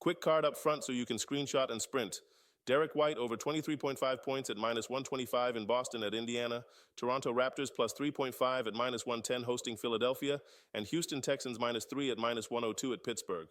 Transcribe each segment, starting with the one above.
Quick card up front so you can screenshot and sprint. Derrick White over 23.5 points at -125 in Boston at Indiana. Toronto Raptors plus 3.5 at -110 hosting Philadelphia. And Houston Texans -3 at -102 at Pittsburgh.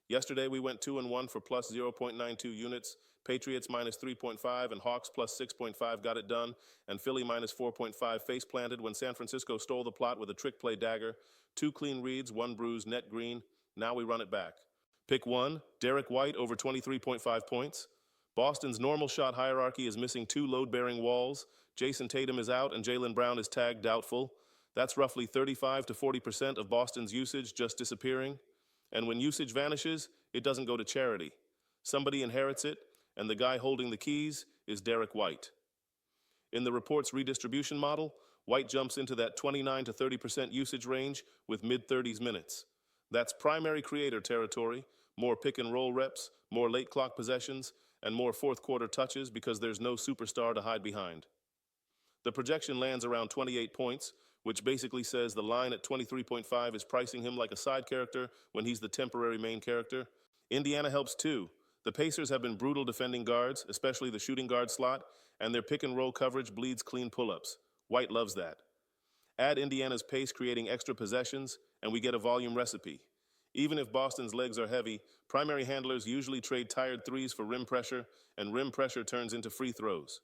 Yesterday we went 2-1 for plus 0.92 units. Patriots -3.5 and Hawks plus 6.5 got it done. And Philly -4.5 face planted when San Francisco stole the plot with a trick play dagger. 2 clean reads, 1 bruise, net green. Now we run it back. Pick 1, Derrick White over 23.5 points. Boston's normal shot hierarchy is missing 2 load-bearing walls. Jason Tatum is out and Jaylen Brown is tagged doubtful. That's roughly 35 to 40% of Boston's usage just disappearing. And when usage vanishes, it doesn't go to charity. Somebody inherits it, and the guy holding the keys is Derrick White. In the report's redistribution model, White jumps into that 29 to 30% usage range with mid-30s minutes. That's primary creator territory, more pick-and-roll reps, more late clock possessions, and more fourth-quarter touches because there's no superstar to hide behind. The projection lands around 28 points, which basically says the line at 23.5 is pricing him like a side character when he's the temporary main character. Indiana helps too. The Pacers have been brutal defending guards, especially the shooting guard slot, and their pick-and-roll coverage bleeds clean pull-ups. White loves that. Add Indiana's pace creating extra possessions, and we get a volume recipe. Even if Boston's legs are heavy, primary handlers usually trade tired threes for rim pressure, and rim pressure turns into free throws.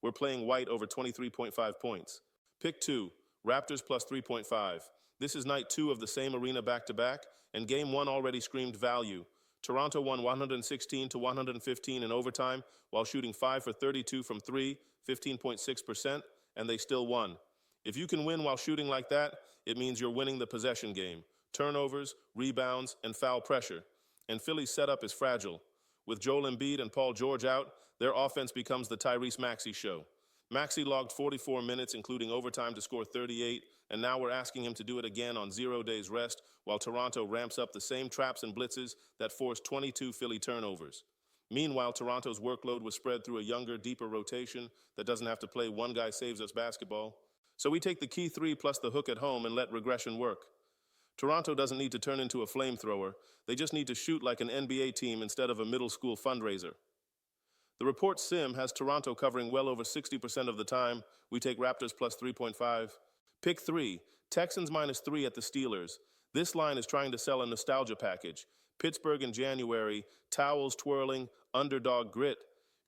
We're playing White over 23.5 points. Pick 2, Raptors plus 3.5. This is night 2 of the same arena back-to-back, and game 1 already screamed value. Toronto won 116 to 115 in overtime while shooting 5 for 32 from 3, 15.6%, and they still won. If you can win while shooting like that, it means you're winning the possession game. Turnovers, rebounds, and foul pressure. And Philly's setup is fragile. With Joel Embiid and Paul George out, their offense becomes the Tyrese Maxey show. Maxey logged 44 minutes, including overtime, to score 38, and now we're asking him to do it again on 0 days rest, while Toronto ramps up the same traps and blitzes that forced 22 Philly turnovers. Meanwhile, Toronto's workload was spread through a younger, deeper rotation that doesn't have to play one guy saves us basketball. So we take the key 3 plus the hook at home and let regression work. Toronto doesn't need to turn into a flamethrower. They just need to shoot like an NBA team instead of a middle school fundraiser. The report sim has Toronto covering well over 60% of the time. We take Raptors plus 3.5. Pick 3, Texans -3 at the Steelers. This line is trying to sell a nostalgia package. Pittsburgh in January, towels twirling, underdog grit.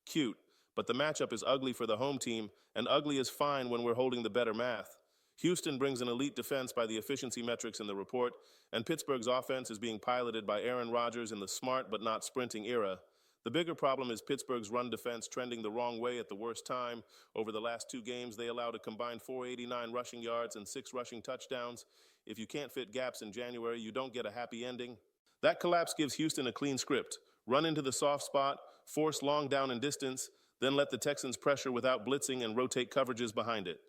Cute, but the matchup is ugly for the home team, and ugly is fine when we're holding the better math. Houston brings an elite defense by the efficiency metrics in the report, and Pittsburgh's offense is being piloted by Aaron Rodgers in the smart but not sprinting era. The bigger problem is Pittsburgh's run defense trending the wrong way at the worst time. Over the last 2 games, they allowed a combined 489 rushing yards and 6 rushing touchdowns. If you can't fit gaps in January, you don't get a happy ending. That collapse gives Houston a clean script. Run into the soft spot, force long down and distance, then let the Texans pressure without blitzing and rotate coverages behind it.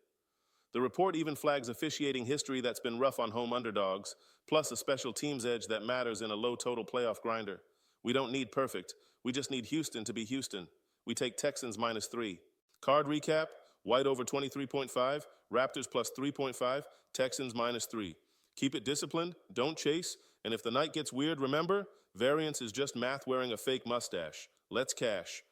The report even flags officiating history that's been rough on home underdogs, plus a special teams edge that matters in a low-total playoff grinder. We don't need perfect. We just need Houston to be Houston. We take Texans -3. Card recap, White over 23.5, Raptors plus 3.5, Texans -3. Keep it disciplined, don't chase, and if the night gets weird, remember, variance is just math wearing a fake mustache. Let's cash.